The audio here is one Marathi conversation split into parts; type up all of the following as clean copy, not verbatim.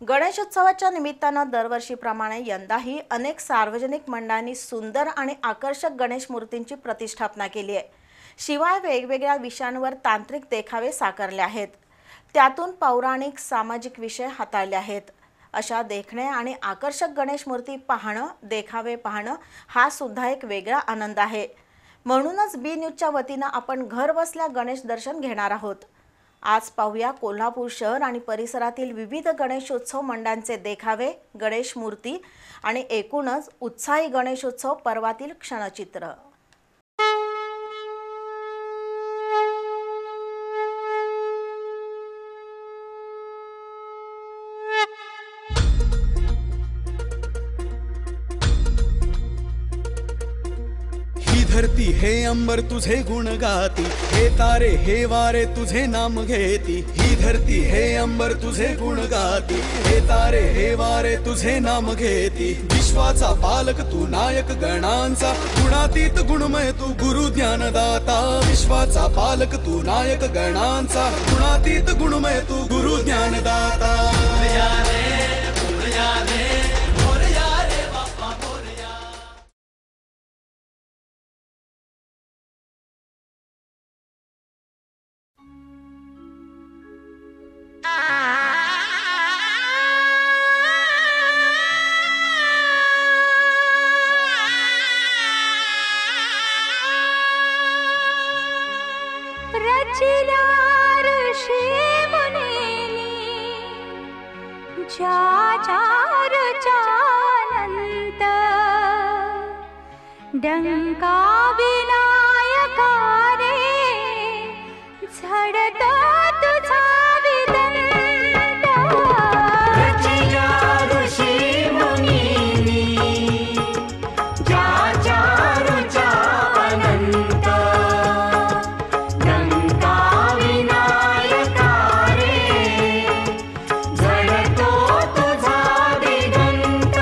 गणेशोत्सवाच्या निमित्तानं दरवर्षीप्रमाणे यंदाही अनेक सार्वजनिक मंडळांनी सुंदर आणि आकर्षक गणेश मूर्तींची प्रतिष्ठापना केली आहे। शिवाय वेगवेगळ्या विषयांवर तांत्रिक देखावे साकारले आहेत। त्यातून पौराणिक सामाजिक विषय हाताळले आहेत। अशा देखणे आणि आकर्षक गणेश मूर्ती पाहणं, देखावे पाहणं हा सुद्धा एक वेगळा आनंद आहे। म्हणूनच बी न्यूजच्या वतीनं आपण घर बसल्या गणेश दर्शन घेणार आहोत। आज पाहूया कोल्हापूर शहर आणि परिसरातील विविध गणेशोत्सव मंडळांचे देखावे, गणेश मूर्ती आणि एकूणच उत्साही गणेशोत्सव पर्वातील क्षणचित्र। धरती हे अंबर तुझे गुण गाती, हे तारे हे वारे तुझे नाम घेती। ही धरती हे अंबर तुझे गुण गाती, हे तारे हे वारे तुझे नाम घेती। विश्वाचा पालक तू नायक गणांचा, गुणातीत गुणमय तू गुरु ज्ञानदाता। विश्वाचा पालक तू नायक गणांचा, गुणातीत गुणमय तू गुरु ज्ञानदाता। डंका विनायका रे झडतो तुझा विदंत। रचिला ऋषी मुनीनी ज्याच्या ऋचा अनंत। डंका विनायका रे झडतो तुझा विदंत।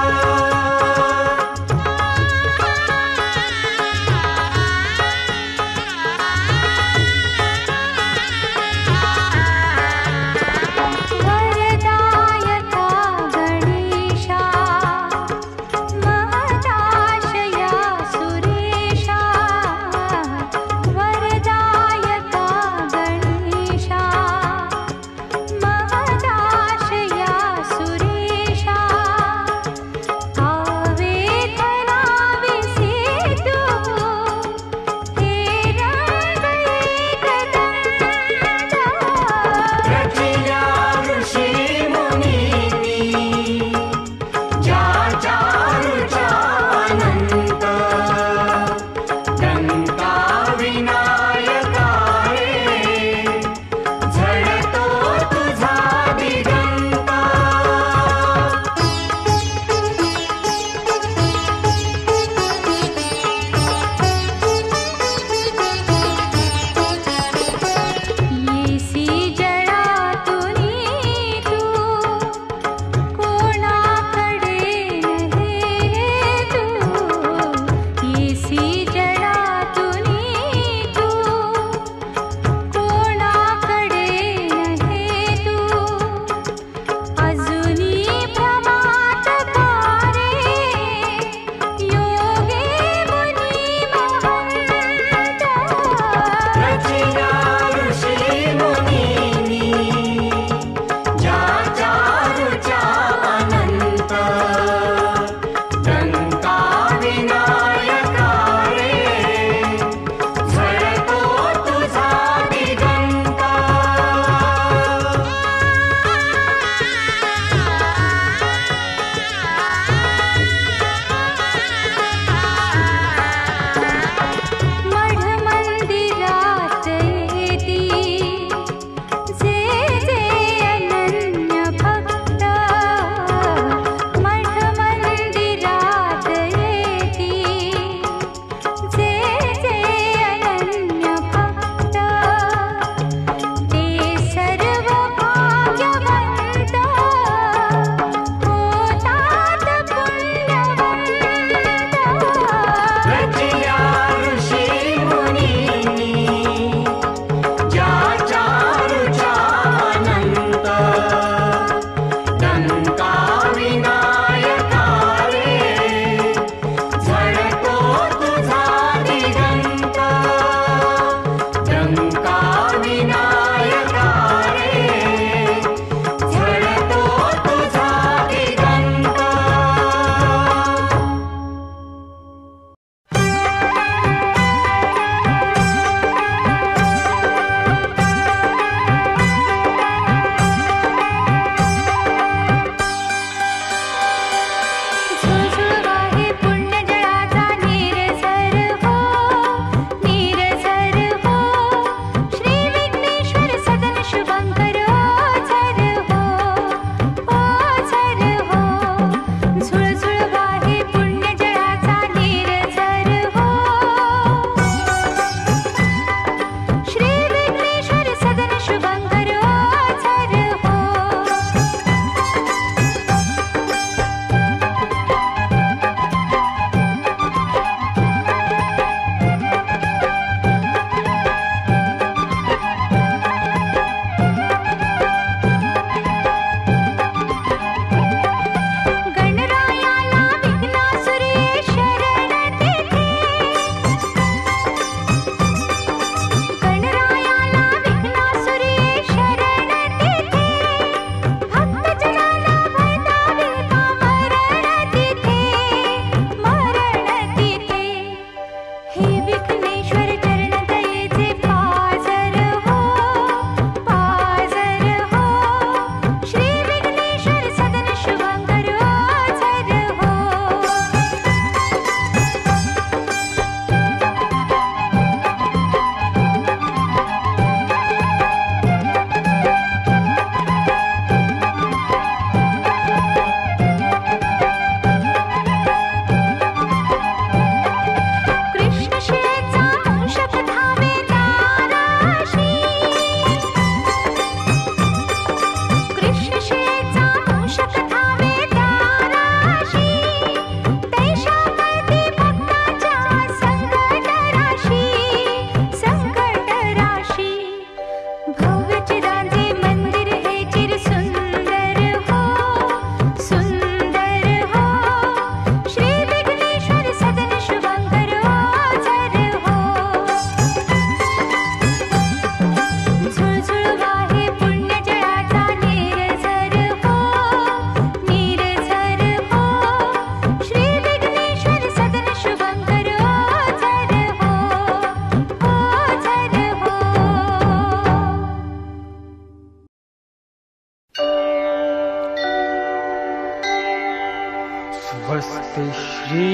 स्वस्ति श्री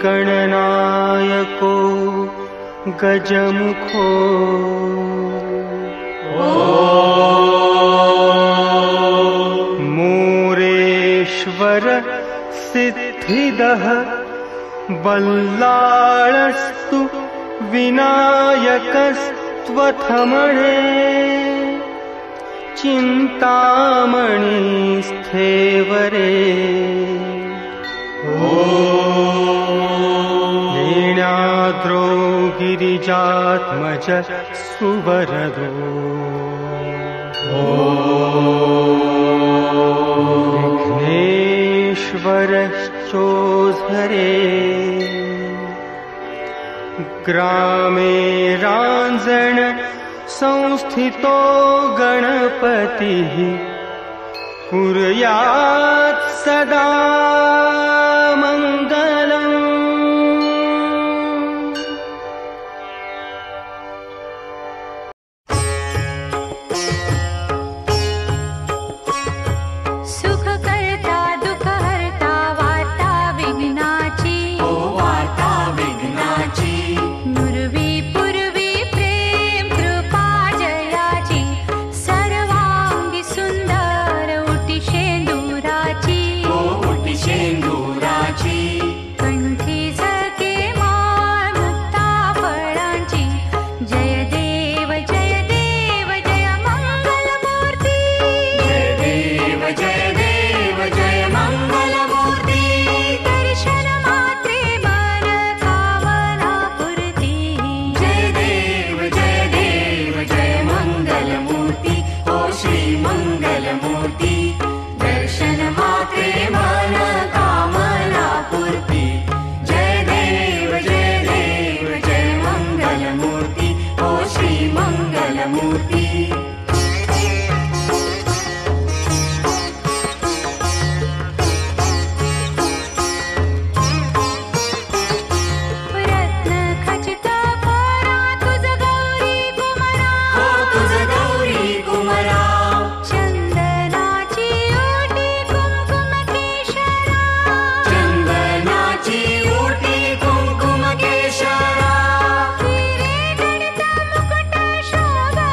गणनायको गजमुखो मोरेश्वर सिद्धिदः बल्लाळस्तु विनायकस्त्वथमणे चिन्तामणिस्थेवरे लीणाद्रो गिरिजात्मज सुवरदो विघ्नेश्वरश्चोधरे ग्रामे रांजण संस्थितो गणपतिः कुर्यात् सदा मङ्गलम्। सुखकर्ता दुःखहर्ता वार्ता विघ्नाची ओ वार्ता विघ्नाची नुरवी पूर्वी प्रेम कृपा जयाची सर्वांगी सुंदर उटी शेंदुराची ओ उटी शेंदुराची कंठी झळके माळ मुक्ता फळांची जय देव जय देव जय मंगलमूर्ती जय देव जय देव जय मंगलमूर्ती दर्शन मात्रे मन कामना पूर्ती जय देव जय देव जय मंगलमूर्ती ओ श्री मंगलमूर्ती दर्शन मात्रे मन कामना पूर्ती जय देव जय देव जय मंगलमूर्ती ओ श्री मंगलमूर्ती रत्न खचित कोरा तुझ गौरी कुमरा हो तुझ गौरी कुमरा चंदनाची ओटी कुंकुम केशरा चंदनाची ओटी कुंकुम केशरा हिरे गणित मुकुट शोभा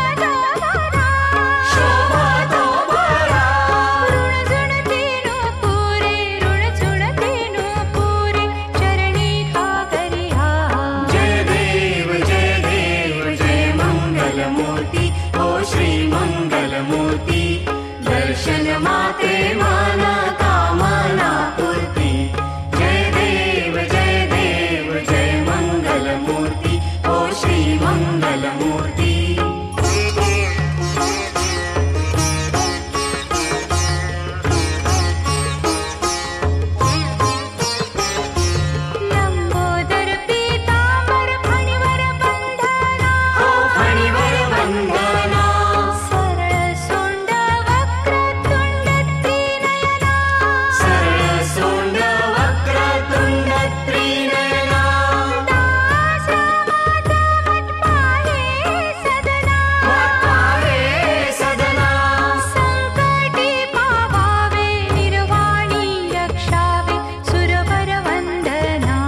भरा शोभातो भरा ऋण झुणतीनु पुरे ऋण झुणतीनु पुरे चरणी खागरिहा जय देव जय मंगलमूर्ती ओ श्री मंगलमूर्ती दर्शन मात्रे मन कामना पूर्ती जय देव जय मंगलमूर्ती ओ श्री मंगलमूर्ती लंबोदर पीतांबर फणीवर बंधना हो फणीवर वंदना सरळ सोंड वक्रतुंड त्रिनयना सरळ सोंड वक्रतुंड त्रिनयना दास रामाचा वटपाहे सदना वटपाहे सदना संकटी पावावे निर्वाणी रक्षावे सुरवर वंदना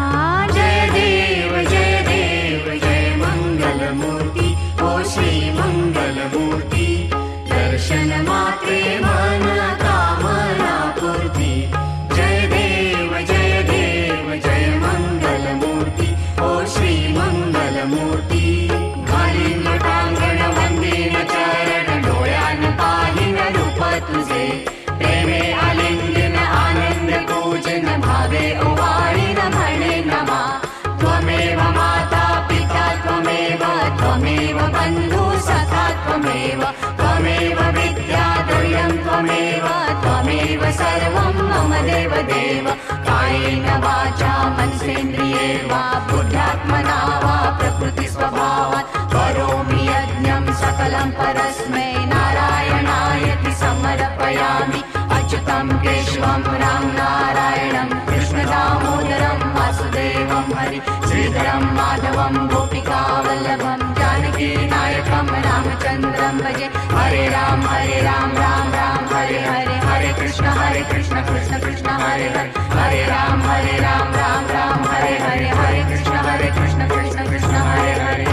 जय देव जय मंगलमूर्ती ओ श्री मंगलमूर्ती दर्शन मात्रे मन कामना पूर्ती जय देव जय मंगलमूर्ती ओ श्री मंगलमूर्ती घालीन लोटांगण वंदीन चरण डोळ्यान पाहिन रूप तुझे प्रेमे आलिंगन आनंद पूजन भावे ओवाळीन म्हणे नमा त्वमेव माता पिता त्वमेव बन्धु सखा त्वमेव विद्या द्रव्यं त्वमेव सर्वं मम देव कायेन वाचा मनसेन्द्रिये वा बुद्ध्यात्मना वा प्रकृतिस्वभावात् करोमि यज्ञं सकलं परस्मै नारायणायति समर्पयामि अच्युतं केशवं राम नारायणं कृष्णदामोदरं वासुदेवं हरि श्रीधरं माधवं गोपिकावल्लभं जानकीनायकं रामचन्द्रं भजे हरे राम राम राम हरे हरे हरे कृष्ण कृष्ण कृष्ण हरे हरे हरे राम राम राम हरे हरे हरे कृष्ण कृष्ण कृष्ण हरे हरे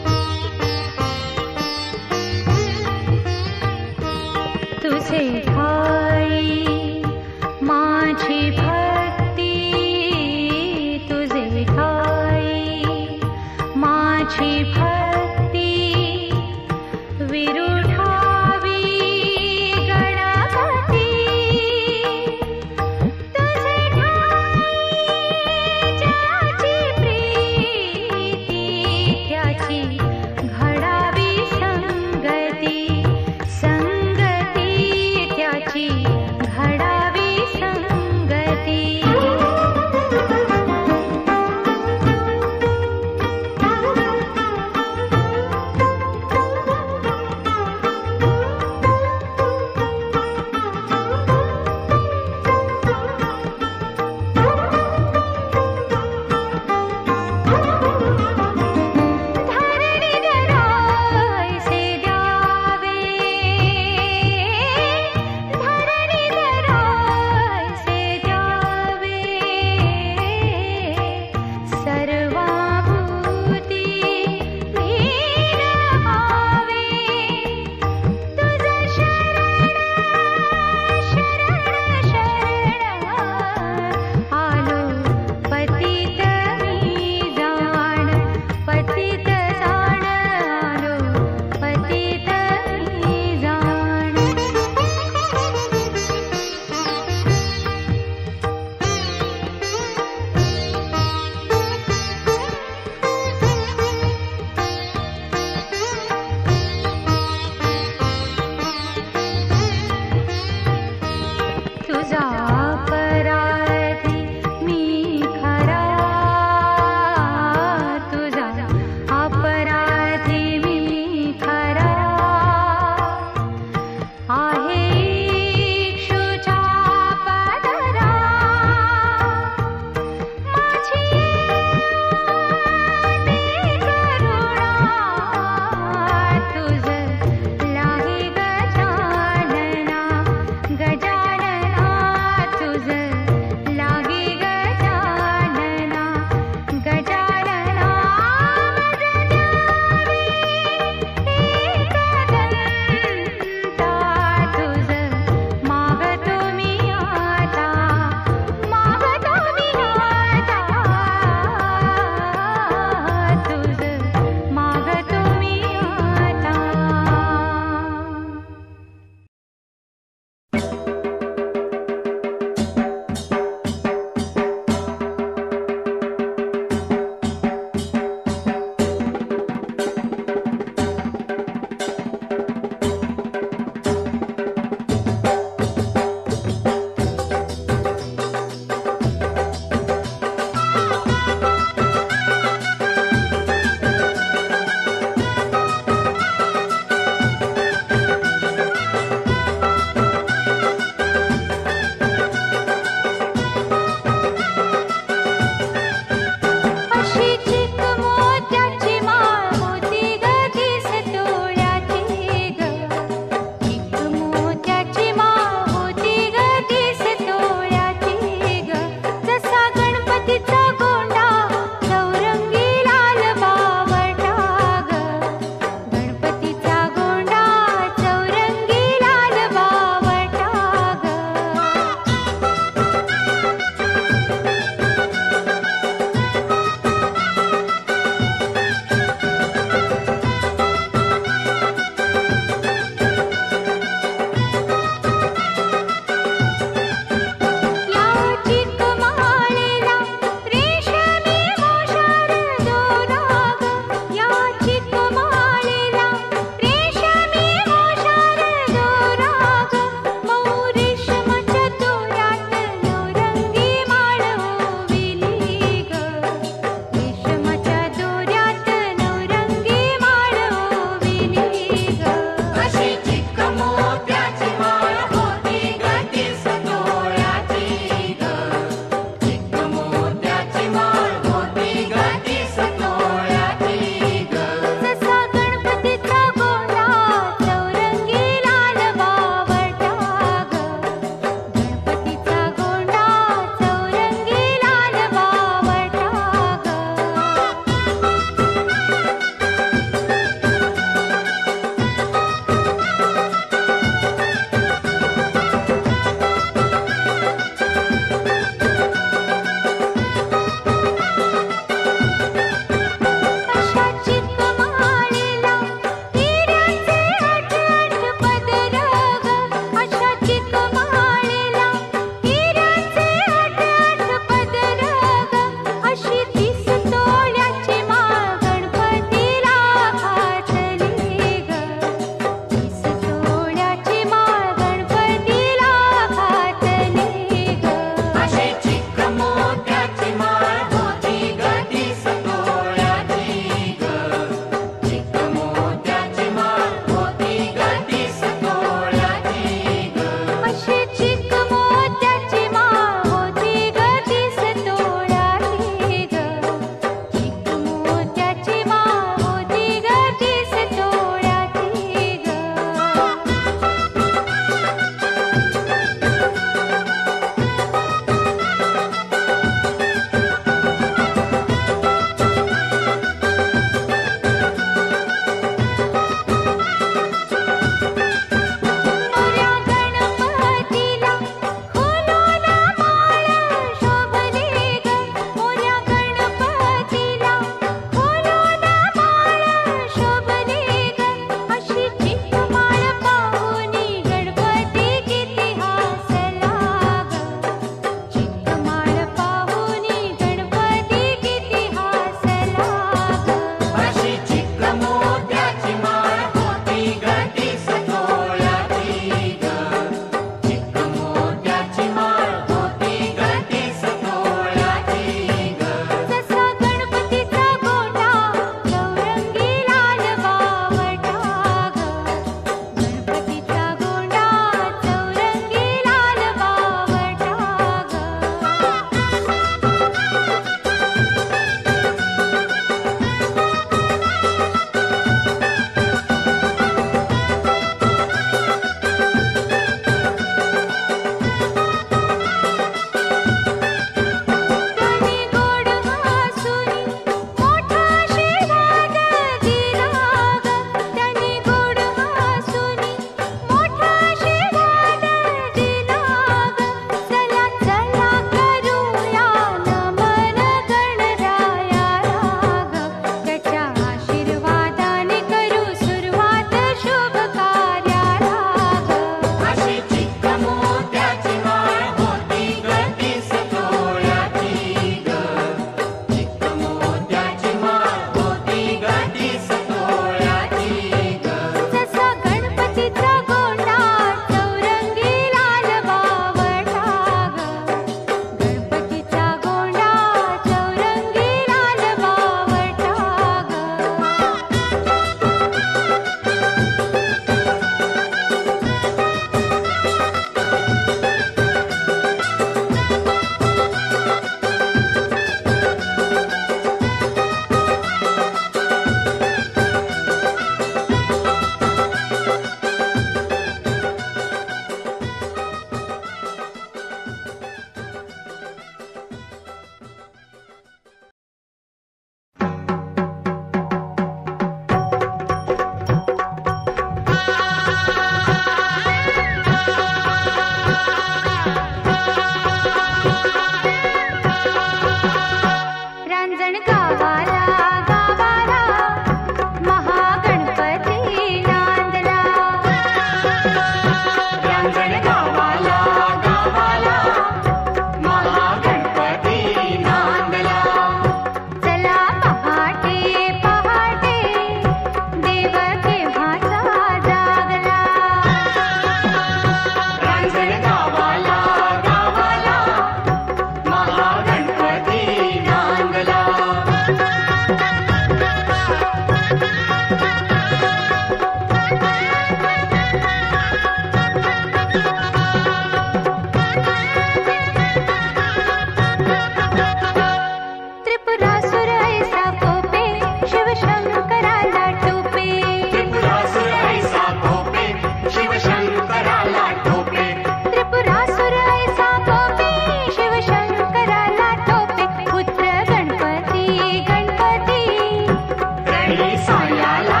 सायाला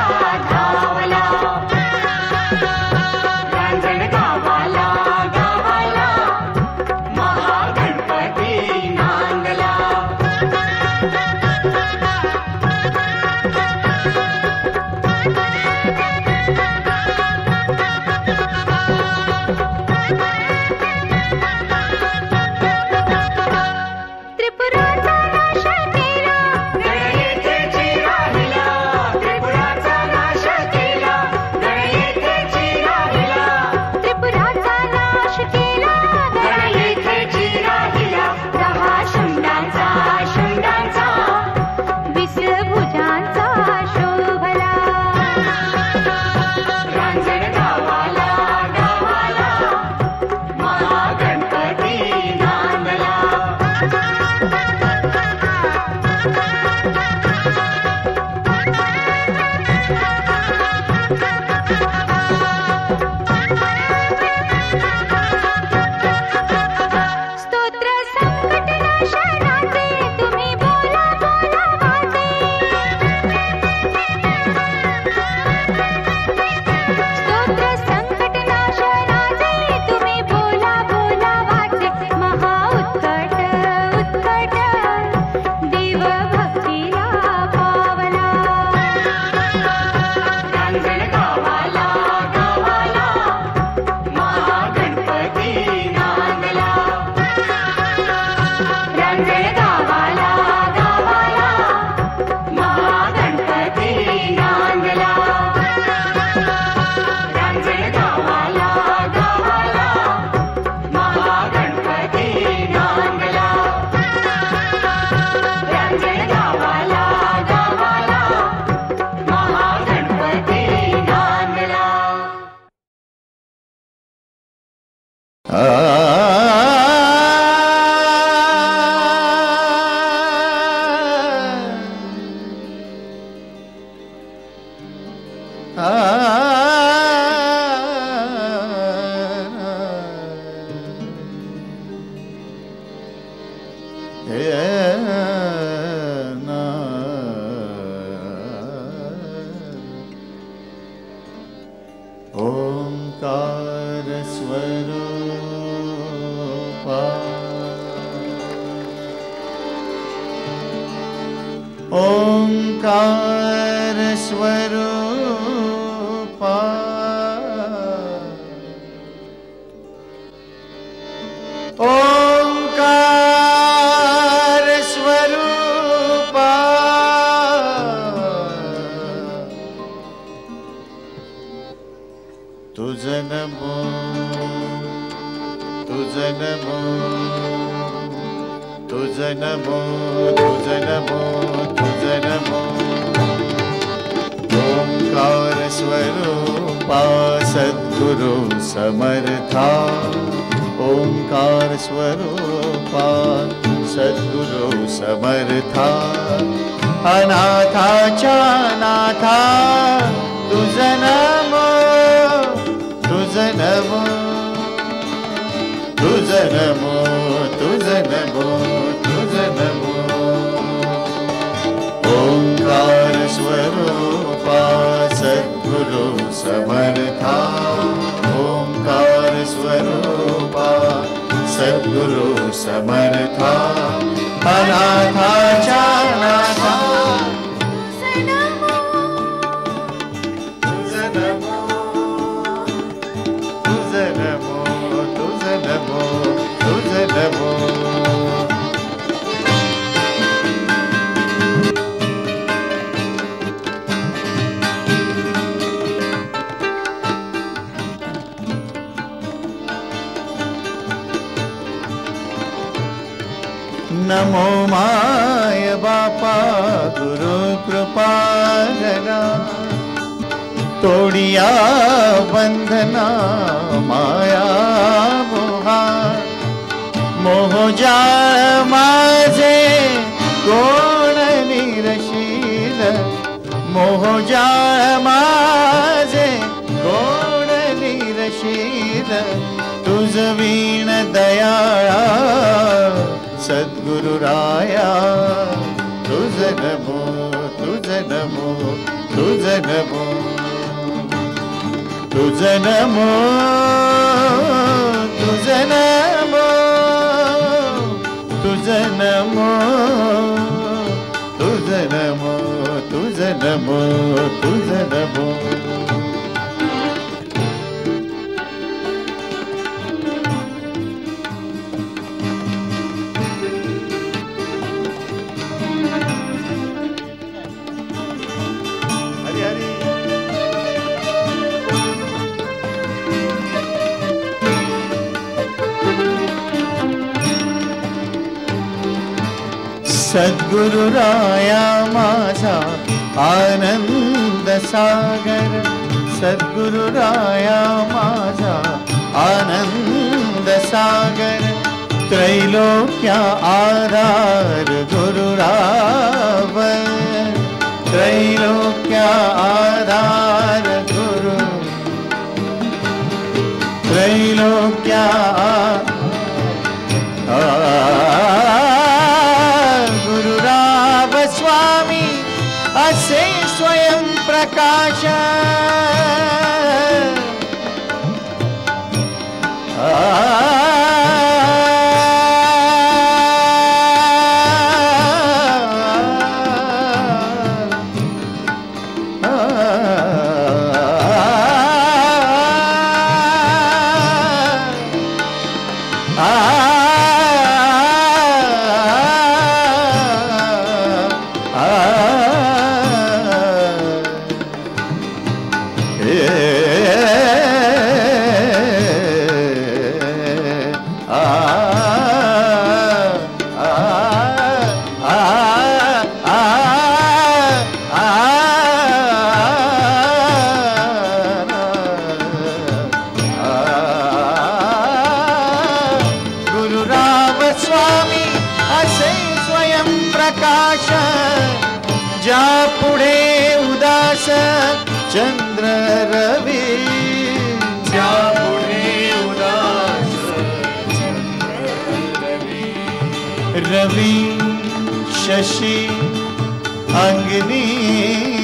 धावला रांजण गावाला गावाला महागणपती नांदला त्रिपुराचा नाश केला गणयेथेची राहिला त्रिपुराचा नाश केला गणयेथेची राहिला त्रिपुराचा नाश केला गणयेथेची राहिला 10 शुंडांचा शुंडांचा 20 भुजांचा शोभला रांजण गावाला गावाला महागणपती नांदला स्तोत्र संकट नाशनाचे तुम्ही बोला बोला वाचे स्तोत्र संकट नाशनाचे तुम्ही बोला बोला वाचे महा उत्कट उत्कट देव भक्तीला पावला रांजण गावाला गावाला महागणपती नांदला रांजण गावाला गावाला महागणपती नांदला रांजण गावाला गावाला महागणपती नांदला रांजण गावाला गावाला महागणपती नांदला ओंकार स्वरूपा ओंकार स्वरूपा ओंकार स्वरूपा तुझं नमो तुझं नमो तुझं नमो तुझं नमो तुझं नमो ओंकार स्वरूपा सद्गुरु समर्था ओंकार स्वरूपा सद्गुरु समर्था अनाथाच्या नाथा तुझं नमो तुझं नमो तुझं नमो तुझं नमो तुझं नमो ओंकार स्वरूपा सद्गुरु समर्था ओंकार स्वरूपा सद्गुरु समर्था अनाथाच्या नाथा तुझं नमो तुझं नमो तुझं नमो तुझं नमो तुझं नमो नमो माय बापा गुरु कृपागरा तोडिया बंधना माया मोहा मोहजाळ माझे कोण निरशील मोहजाळ माझे कोण निरशील तुझ वीण दयाळा सद्गुरु राया तुझ नमो तुझ नमो तुझ नमो तुझ नमो तुझ नमो तुझ नमो तुझ नमो तुझ नमो हरी हरी सद्गुरु राया माझा आनंद सागर सद्गुरु राया माझा आनंद सागर त्रैलोक्या आधार गुरुराव त्रैलोक्या आधार गुरु त्रैलोक्या गुरुराव स्वामी असे स्वयं प्रकाश गुरुराव स्वामी असे स्वयं प्रकाश ज्या पुढे उदास चंद्र रवी ज्या पुढे उदास चंद्र रवी शशी अग्नी